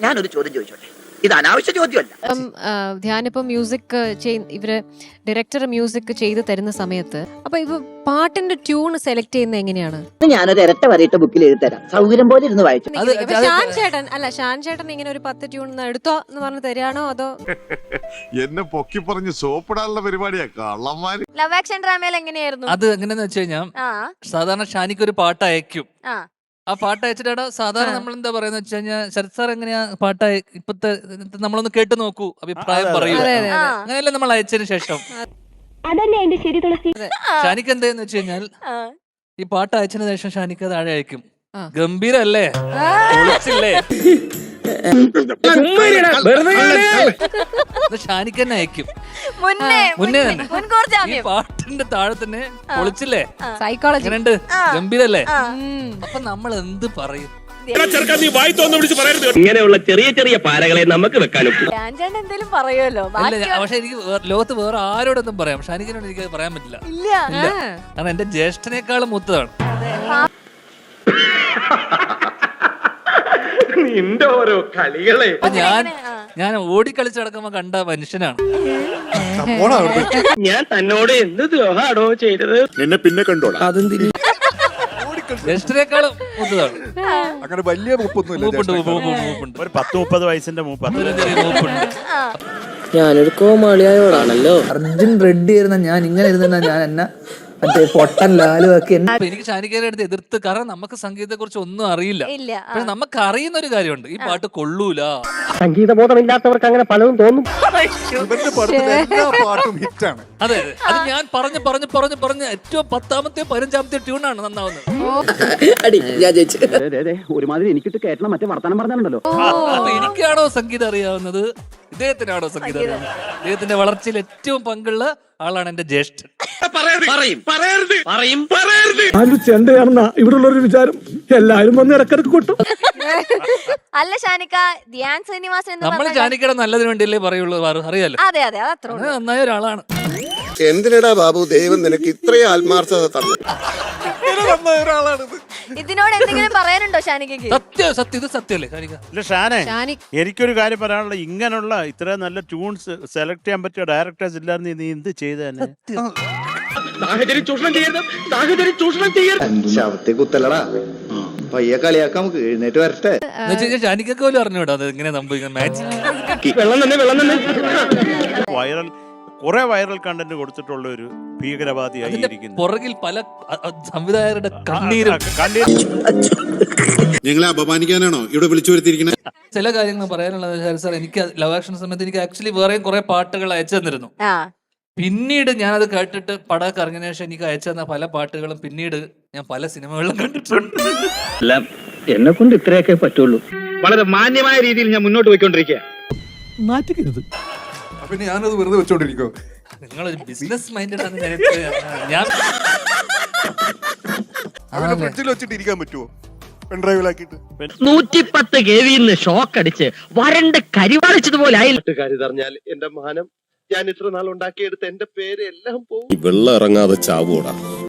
ഞാനൊരു ചോദ്യം ചോദിച്ചോട്ടെ, ഇത് അനാവശ്യ ചോദ്യമല്ല. ധ്യാനിപ്പം മ്യൂസിക് ഇവര് ഡയറക്ടർ മ്യൂസിക് ചെയ്ത് തരുന്ന സമയത്ത് അപ്പൊ ഇവ പാട്ടിന്റെ ട്യൂൺ സെലക്ട് ചെയ്യുന്നത് എങ്ങനെയാണ്? ഞാനൊരു ഇരട്ട വരയിട്ട് ബുക്കിൽ എഴുതി തരാം, സൗകര്യം പോലെ ഇരുന്ന് വായിച്ചു. ഷാൻ ചേട്ടൻ ഇങ്ങനെ ഒരു 10 ട്യൂൺ എടുത്തോ എന്ന് പറഞ്ഞ് തരാണോ അതോ എന്നെ പൊക്കി പറഞ്ഞ് സോപ്പിടാനുള്ള പരിപാടിയാ കള്ളന്മാര്. ലവ് ആക്ഷൻ ഡ്രാമയിൽ എങ്ങനെയായിരുന്നു അത് എങ്ങനെയാന്ന് വെച്ച് കഴിഞ്ഞാൽ സാധാരണ ഷാനിക്ക് ഒരു പാട്ട് അയക്കും. ആ പാട്ട് അയച്ചിട്ടാണ് സാധാരണ നമ്മൾ എന്താ പറയുന്നത് വെച്ച് കഴിഞ്ഞാൽ ശരത് സാർ എങ്ങനെയാ പാട്ട് ഇപ്പത്തെ നമ്മളൊന്ന് കേട്ട് നോക്കൂ, അഭിപ്രായം പറയൂ, അങ്ങനെയല്ലേ നമ്മൾ അയച്ചതിന് ശേഷം. ഷാനിക്ക് എന്താന്ന് വെച്ച് കഴിഞ്ഞാൽ ഈ പാട്ട് അയച്ചതിന് ശേഷം ഷാനിക്ക് താഴെ അയക്കും, ഗംഭീരല്ലേ, പൊളിച്ചില്ലേ, ഷാനിക്ക് തന്നെ അയക്കും മുന്നേ തന്നെ. ഈ പാട്ടിന്റെ താഴെ തന്നെ പൊളിച്ചില്ലേ, സൈക്കോളജി എങ്ങനെയുണ്ട്, ഗംഭീരല്ലേ. അപ്പൊ നമ്മൾ എന്ത് പറയും? ഇങ്ങനെയുള്ള ചെറിയ ചെറിയ പാരകളെ നമുക്ക് വെക്കാനും എന്തേലും പറയുമല്ലോ. പക്ഷെ എനിക്ക് ലോകത്ത് വേറെ ആരോടൊന്നും പറയാം, ഷാനിക്കിനോട് എനിക്ക് പറയാൻ പറ്റില്ല. കാരണം എന്റെ ജ്യേഷ്ഠനേക്കാളും മൂത്തതാണ്. നിന്റെ ഓരോ കളികളെ ഞാൻ ഓടിക്കളിച്ച് നടക്കുമ്പോ കണ്ട മനുഷ്യനാണ്. ഞാൻ തന്നോട് എന്ത് ദ്രോഹാണോ ചെയ്തത്? നിന്നെ പിന്നെ കണ്ടോളാം. ജ്യേഷ്ഠനേക്കാളും മൂത്തതാണ്. അങ്ങനെ വലിയ മൂപ്പൊന്നുമില്ല, മൂപ്പുണ്ട്. ഒരു 10-30 വയസ്സിന്റെ മൂപ്പുണ്ട്. ഞാനൊരു കോമാളിയായോടാണല്ലോ. അർജുൻ റെഡ്ഡി ആയിരുന്ന ഞാൻ ഇങ്ങനെ ഇരുന്ന ഞാൻ എന്നെ മറ്റേ പൊട്ടൻ ലാലും ഒക്കെ. എനിക്ക് ഷാനിക്കേനെ അടുത്ത് എതിർത്ത്, കാരണം നമുക്ക് സംഗീതത്തെ കുറിച്ച് ഒന്നും അറിയില്ല. പക്ഷെ നമുക്ക് അറിയുന്ന ഒരു കാര്യമുണ്ട്, ഈ പാട്ട് കൊള്ളൂല. സംഗീതബോധമില്ലാത്തവർക്ക് അങ്ങനെ പലതും തോന്നും. അതെ, അത് ഞാൻ പറഞ്ഞ് ഏറ്റവും 10ാമത്തെ 15ാമത്തെ ട്യൂണാണ് നന്നാവുന്നത്. ഒരുമാതിരി എനിക്കിട്ട് കേട്ടണം മറ്റേ വർത്താനം പറഞ്ഞാലുണ്ടല്ലോ. അപ്പൊ എനിക്കാണോ സംഗീതം അറിയാവുന്നത്, ഇദ്ദേഹത്തിനാണോ സംഗീതം അറിയാവുന്നത്? ഇദ്ദേഹത്തിന്റെ വളർച്ചയിൽ ഏറ്റവും പങ്കുള്ള ആളാണ് എന്റെ ജ്യേഷ്ഠൻ. ചെണ്ടയാണെന്നാ ഇവിടെ ഉള്ളൊരു വിചാരം, എല്ലാരും വന്ന് ഇടക്കിടക്ക് കൊട്ടും. അല്ല ഷാനിക്ക, ധ്യാൻ ശ്രീനിവാസൻ നമ്മൾ ഷാനിക്കയുടെ നല്ലതിന് വേണ്ടിയല്ലേ പറയുള്ളൂ, അറിയാലോ. അതെ അതെ, അത്ര നന്നായ ഒരാളാണ്. എന്തിനടാ ബാബു ദൈവം നിനക്ക് ഇത്രയും ആത്മാർത്ഥത തന്നു? ഇതിനോട് എന്തെങ്കിലും പറയാനുണ്ടോ ഷാനിക്കയ്ക്ക്? സത്യം ഇത് സത്യമല്ലേ ഷാനിക്ക? എനിക്കൊരു കാര്യം പറയാനുള്ള, ഇങ്ങനെയുള്ള ഇത്ര നല്ല ട്യൂൺസ് സെലക്ട് ചെയ്യാൻ പറ്റിയ ഡയറക്ടേഴ്സ് ഇല്ലായിരുന്നു നീ എന്ത് ചെയ്തേനെ? സാഹചര്യം ചൂഷണം ചെയ്യരുത്. ശവത്തെ കുത്തലടാ, പയ്യെ കളിയാക്കാം, നമുക്ക് എഴുന്നേറ്റ് വരട്ടെ. ഷാനിക്കൊക്കെ പോലും അറിഞ്ഞൂടാ അത് എങ്ങനെ സംഭവിക്കുന്നത്. മാജിക് വൈറൽ കുറെ വൈറൽ കണ്ടന്റ് കൊടുത്തിട്ടുള്ള ഒരു ഭീകരവാദിയായിരിക്കുന്നു. പുറകിൽ പല സംവിധായകരുടെ കണ്ണീരും. ഞങ്ങളെ അപമാനിക്കാനാണോ ഇവിടെ വിളിച്ചു വരുത്തിയിരിക്കുന്നത്? ചില കാര്യങ്ങൾ പറയാനുള്ളത് സാർ, എനിക്ക് ലവ് ആക്ഷൻ സമയത്ത് എനിക്ക് ആക്ച്വലി വേറെയും കുറെ പാട്ടുകൾ അയച്ചു തന്നിരുന്നു. പിന്നീട് ഞാനത് കേട്ടിട്ട് പടമൊക്കെ ഇറങ്ങിയ ശേഷം എനിക്ക് അയച്ചു തന്ന പല പാട്ടുകളും പിന്നീട് ഞാൻ പല സിനിമകളിലും കണ്ടിട്ടുണ്ട്. എല്ലാം എന്നെ കൊണ്ട് ഇത്രയൊക്കെ പറ്റുള്ളൂ. വളരെ മാന്യമായ രീതിയിൽ ഞാൻ മുന്നോട്ട് പോയിക്കൊണ്ടിരിക്കുക. മാറ്റിക്കരുത്. പിന്നെ ഞാനത് വെറുതെ വെച്ചോണ്ടിരിക്കോ? നിങ്ങളൊരു ബിസിനസ് മൈൻഡഡ് ആണ്. ഞാൻ ഫ്രിഡ്ജിൽ വെച്ചിട്ട് ഇരിക്കാൻ പറ്റുമോ? പെൺഡ്രൈവിലാക്കിട്ട് 110 KV ഷോക്ക് അടിച്ച് വരണ്ട് കരിവാളിച്ചതുപോലെ ആയിട്ടറിഞ്ഞാൽ എന്റെ മാനം, ഞാൻ ഇത്ര നാൾ ഉണ്ടാക്കിയെടുത്ത എന്റെ പേര് എല്ലാം പോകും. വെള്ളം ഇറങ്ങാതെ ചാവൂടാ.